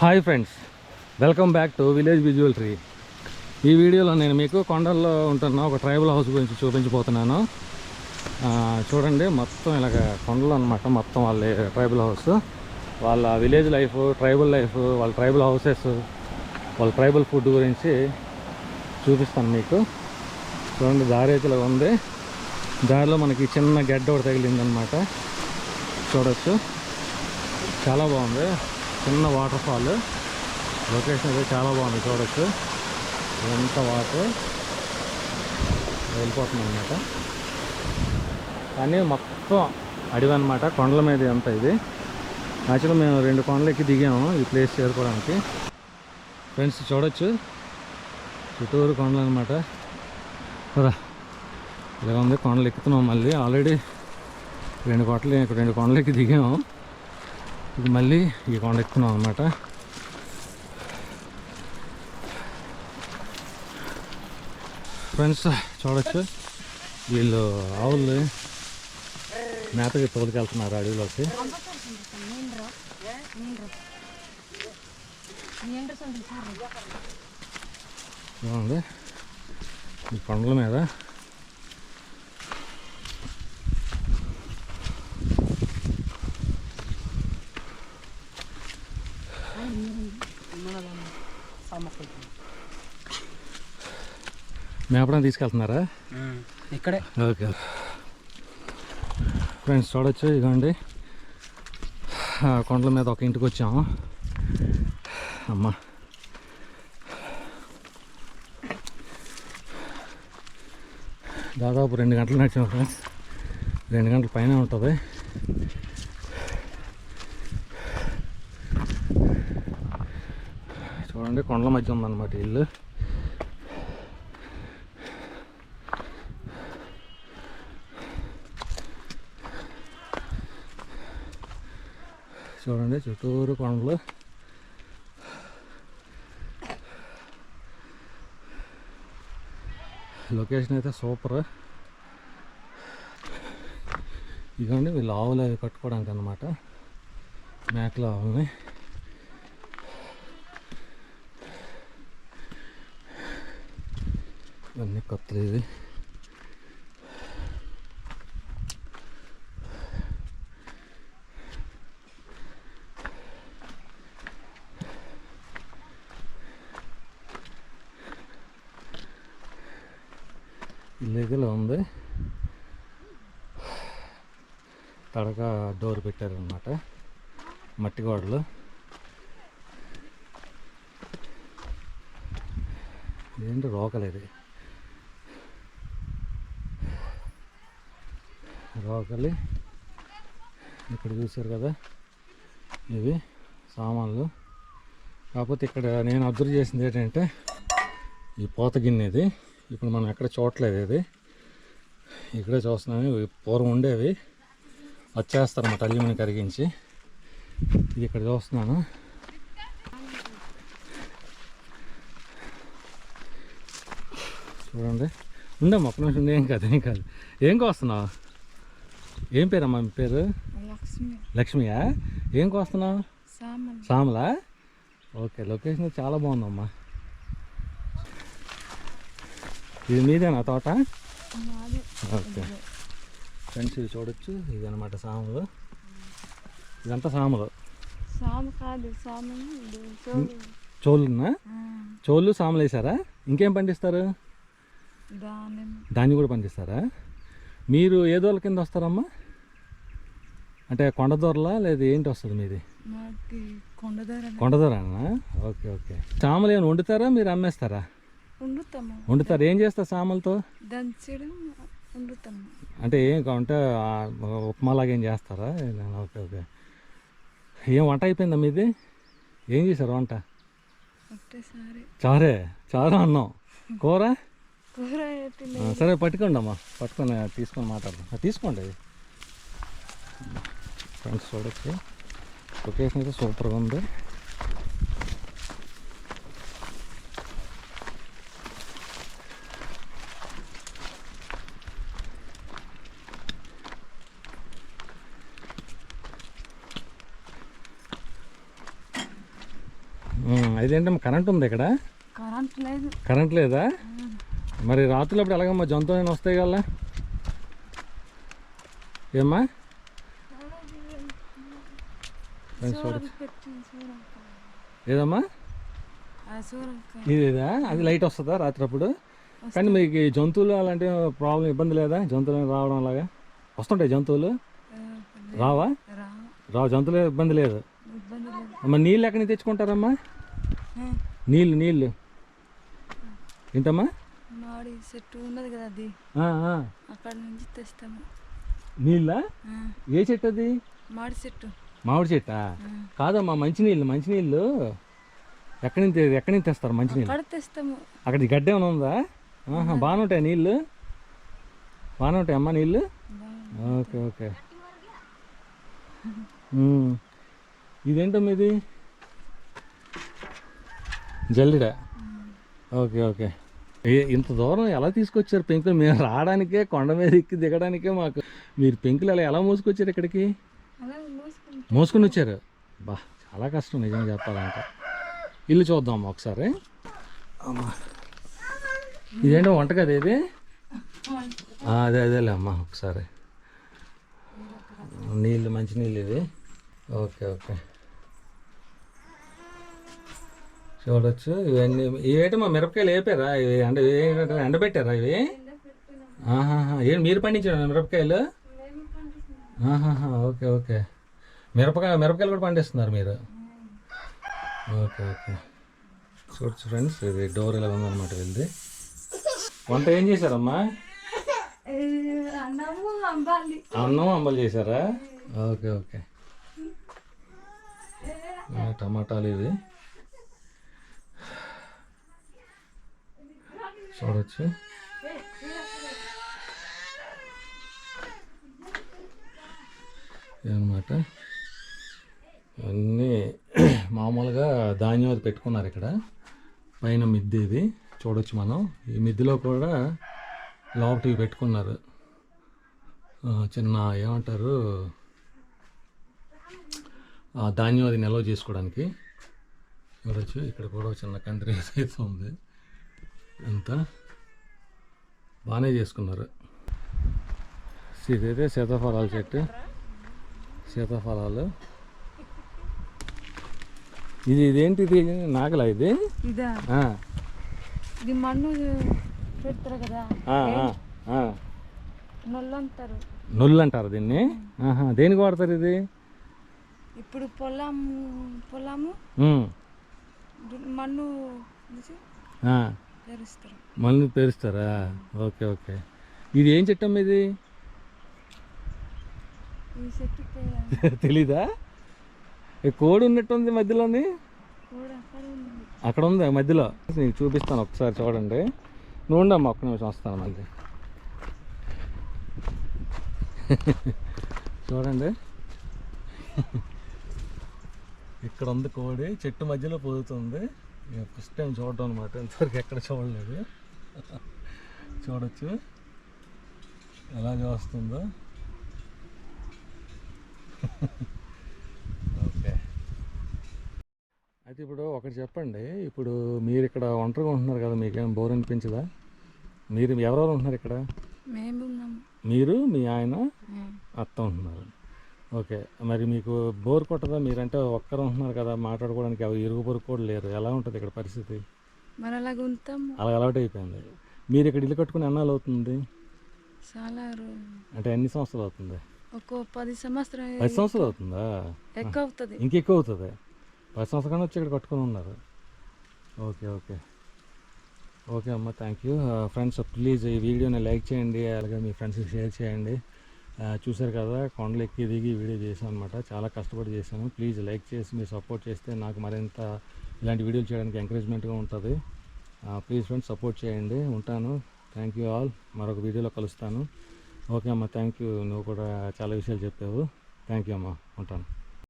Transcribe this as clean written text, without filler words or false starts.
Hi friends, welcome back to village visual tree. ఈ వీడియోలో నేను మీకు కొండల్లో ఉంటున్న ఒక ట్రైబల్ హౌస్ గురించి చూపించబోతున్నాను. చూడండి, మొత్తం ఇలాగ కొండలు అనమాట. మొత్తం వాళ్ళ ట్రైబల్ హౌస్, వాళ్ళ విలేజ్ లైఫ్, ట్రైబల్ లైఫ్, వాళ్ళ ట్రైబల్ హౌసెస్, వాళ్ళ ట్రైబల్ ఫుడ్ గురించి చూపిస్తాను మీకు. చూడండి, దారి అయితే ఇలా ఉంది. దారిలో మనకి చిన్న గడ్డ ఒకటి తగిలిందనమాట. చూడవచ్చు, చాలా బాగుంది. చిన్న వాటర్ ఫాల్, లొకేషన్ అయితే చాలా బాగుంది. చూడవచ్చు, ఎంత వాటర్ వెళ్ళిపోతుంది అనమాట. కానీ మొత్తం అడవి అనమాట, కొండల మీద అంతా. ఇది యాక్చువల్గా మేము 2 కొండలెక్కి దిగాము ఈ ప్లేస్ చేరుకోవడానికి. ఫ్రెండ్స్ చూడవచ్చు, చుట్టూరు కొండలు అనమాట. ఇలా ఉంది, కొండలు ఎక్కుతున్నాం. మళ్ళీ ఆల్రెడీ 2 కొండలెక్కి దిగాము. ఇది మళ్ళీ ఈ కొండ ఎక్కుతున్నాం అనమాట. ఫ్రెండ్స్ చూడవచ్చు, వీళ్ళు ఆవులు మేతకి తోలుకెళ్తున్నారు అడవిలోకి. చూడండి, ఈ కొండల మీద మేపడానికి తీసుకెళ్తున్నారా? ఇక్కడే. ఓకే ఫ్రెండ్స్ చూడవచ్చు, ఇదిగోండి కొండల మీద ఒక ఇంటికి వచ్చాము. అమ్మ, దాదాపు 2 గంటలు నడిచాము ఫ్రెండ్స్. 2 గంటల పైన ఉంటుంది. చూడండి, కొండల మధ్య ఉందన్నమాట ఇల్లు. చూడండి, చుట్టూరు కొండలు. లొకేషన్ అయితే సూపర్. ఇదిగోండి, వీళ్ళు ఆవులు అవి కట్టుకోవడానికి అన్నమాట, మేకల ఆవులని. ఇవన్నీ కొత్తలు. ఇది ఇల్లీగల్ ఉంది. తడక డోర్ పెట్టారనమాట, మట్టి గోడలు. ఏంటి రోకలు, ఇది రోకలి. ఇక్కడ చూసారు కదా, ఇవి సామాన్లు. కాకపోతే ఇక్కడ నేను అబ్జర్వ్ చేసింది ఏంటంటే, ఈ పోత గిన్నె ఇది ఇప్పుడు మనం ఎక్కడ చూడట్లేదు. ఇది ఇక్కడే చూస్తున్నాము. పూర్వం ఉండేవి, వచ్చేస్తారన్నమాట అల్యూమినియం కరిగించి. ఇది ఇక్కడ చూస్తున్నాను. చూడండి, ఉండమ్మా ఒక్క నిమిషం. ఏం కాదు. ఏం కోస్తున్నావు? ఏం పేరమ్మా మీ పేరు? లక్ష్మియా? ఏం కోస్తున్నావు? సామలా? ఓకే, లొకేషన్ చాలా బాగుందమ్మా. ఇది మీదేనా తోట? ఓకే ఫ్రెండ్స్, ఇది చూడొచ్చు. ఇది అనమాట సాములు. ఇదంతా సాములు. చోళ్ళున్నా? చోళ్ళు సాములు వేసారా? ఇంకేం పండిస్తారు? దాన్ని కూడా పండిస్తారా? మీరు ఏ దూరల కింద వస్తారమ్మా? అంటే కొండదూరలా లేదా ఏంటి వస్తుంది మీది? కొండదూరనా? ఓకే. సాములు ఏమైనా వండుతారా, మీరు అమ్మేస్తారా? వండుతారు. ఏం చేస్తారు సాములతో? అంటే ఏం అంటే ఉప్మాలాగా ఏం చేస్తారా? ఓకే. ఏం వంట అయిపోయిందా మీది? ఏం చేశారు వంట? చారు అన్నం, కూర. సరే పట్టుకోండి అమ్మా, తీసుకొని మాట్లాడదాం. తీసుకోండి. ఫ్రెండ్స్ చూడొచ్చు, లొకేషన్ అయితే సూపర్గా ఉంది. ఇదేంటమ్మా కరెంట్ ఉంది ఇక్కడ? కరెంట్ లేదు. కరెంట్ లేదా? మరి రాత్రులు అప్పుడు ఎలాగమ్మా జంతువులు వస్తాయి కదా? ఏమ్మా ఏదమ్మా ఇదేదా? అది లైట్ వస్తుందా రాత్రి అప్పుడు? కానీ మీకు జంతువులు అలాంటి ప్రాబ్లం ఇబ్బంది లేదా? జంతువులు రావడం అలాగా వస్తుంటాయి జంతువులు రావా? రావు జంతువులు ఇబ్బంది లేదు. అమ్మా నీళ్ళు ఎక్కడి నుంచి తెచ్చుకుంటారమ్మా? నీళ్ళు ఏంటమ్మా? మామిడి చెట్టు ఉన్నది కదా, అది అక్కడ నుంచి తెస్తాము. నీళ్ళ? ఏ చెట్టు అది? మామిడి చెట్టు. మామిడి చెట్టా? కాదమ్మా మంచినీళ్ళు ఎక్కడి నుంచి తెస్తారు? మంచినీళ్ళు అక్కడ తెస్తాము. అక్కడ గడ్డ ఏమైనా ఉందా? బాగానే ఉంటాయి నీళ్ళు? బాగానే ఉంటాయి అమ్మా నీళ్ళు? Okay okay. ఇదేంటమ్మా ఇది? జల్లిడా? Okay okay. ఇంత దూరం ఎలా తీసుకొచ్చారు పెంకులు? మేము రావడానికే కొండ మీద ఎక్కి దిగడానికే మాకు మీరు పెంకులు ఎలా మోసుకొచ్చారు ఇక్కడికి? మోసుకొని వచ్చారు? బా చాలా కష్టం నిజంగా చెప్పాలంటే. ఇల్లు చూద్దాం ఒకసారి. అమ్మా ఇదేంటో వంటగది ఇది? అదేలే అమ్మా ఒకసారి. మంచినీళ్ళు ఇది. ఓకే ఓకే చూడొచ్చు. ఇవన్నీ ఇవేంటి మా మిరపకాయలు వేపారా? ఇవి అంటే ఎండబెట్టారా ఇవి? ఏంటి మీరు పండించారా మిరపకాయలు? Okay okay. మిరపకాయలు కూడా పండిస్తున్నారు మీరు? Okay okay. చూడచ్చు ఫ్రెండ్స్, ఇది డోర్ ఇలా ఉందన్నమాట వీళ్ళది. వంట ఏం చేశారమ్మా? అన్నం అంబలి చేశారా? Okay okay. టమాటాలు ఇవి చూడవచ్చు. ఇదన్నమాట అన్నీ మామూలుగా ధాన్యం అది పెట్టుకున్నారు ఇక్కడ పైన మిద్దె. ఇది చూడవచ్చు మనం. ఈ మిద్దెలో కూడా లోపటికి పెట్టుకున్నారు చిన్న ఏమంటారు ధాన్యం అది నిల్వ చేసుకోవడానికి. చూడవచ్చు ఇక్కడ కూడా చిన్న కంట్రీ అయితే ఉంది. అంతా బాగానే చేసుకున్నారు. ఇదైతే సీతాఫలాల చెట్టు. సీతాఫలాలు ఇదేంటిది? నాగలా ఇది? ఇది మన్ను పెడతారు కదా, నొల్లు అంటారు. నొల్లు అంటారు దీన్ని? దేనికి వాడతారు ఇది? ఇప్పుడు పొలము మన్ను పేరుస్తారు. మన్ను పేరుస్తారా? Okay okay. ఇది ఏం చెట్టు అమ్మ ఇది? తెలీదా? కోడి ఉన్నట్టుంది మధ్యలోని. అక్కడ ఉంది మధ్యలో. నీకు చూపిస్తాను ఒకసారి చూడండి. నువ్వు ఉండమ్మా ఒక్క నిమిషం వస్తాను మళ్ళీ. చూడండి ఇక్కడ ఉంది కోడి, చెట్టు మధ్యలో పోతుంది. ఫస్ట్ టైం చూడడం అనమాట, ఇంతవరకు ఎక్కడ చూడలేదు. చూడొచ్చు ఎలా చూస్తుందో. ఓకే. అయితే ఇప్పుడు ఒకటి చెప్పండి, ఇప్పుడు మీరు ఇక్కడ ఒంటరిగా ఉంటున్నారు కదా, మీకేం బోర్ అనిపించదా? మీరు ఎవరెవరు ఉంటున్నారు ఇక్కడ? మీరు, మీ ఆయన, అత్త ఉంటున్నారు. ఓకే. మరి మీకు బోర్ కొట్టదా? మీరంటే ఒక్కరు ఉంటున్నారు కదా, మాట్లాడుకోవడానికి ఇరుగు పొరుగు కూడా లేరు. ఎలా ఉంటుంది ఇక్కడ పరిస్థితి? అలా అలవాటు అయిపోయింది. మీరు ఇక్కడ ఇల్లు కట్టుకుని ఎన్నాళ్ళు అవుతుంది? అంటే ఎన్ని సంవత్సరాలు అవుతుంది? 10 సంవత్సరాలు. 10 సంవత్సరాలు అవుతుందా? ఇంకెక్కువ అవుతుంది. 10 సంవత్సరాలు వచ్చి ఇక్కడ కట్టుకుని ఉన్నారు. ఓకే ఓకే ఓకే అమ్మ, థ్యాంక్ యూ. ఫ్రెండ్స్ ప్లీజ్ ఈ వీడియోని లైక్ చేయండి, అలాగే మీ ఫ్రెండ్స్కి షేర్ చేయండి. చూసారు కదా, కొండలు ఎక్కి దిగి వీడియో చేశాను అనమాట. చాలా కష్టపడి చేశాను. ప్లీజ్ లైక్ చేసి మీరు సపోర్ట్ చేస్తే నాకు మరింత ఇలాంటి వీడియోలు చేయడానికి ఎంకరేజ్మెంట్గా ఉంటుంది. ప్లీజ్ ఫ్రెండ్స్ సపోర్ట్ చేయండి. ఉంటాను. Thank you all. మరొక వీడియోలో కలుస్తాను. ఓకే అమ్మ, థ్యాంక్ యూ. నువ్వు కూడా చాలా విషయాలు చెప్పావు. థ్యాంక్ యూ అమ్మ, ఉంటాను.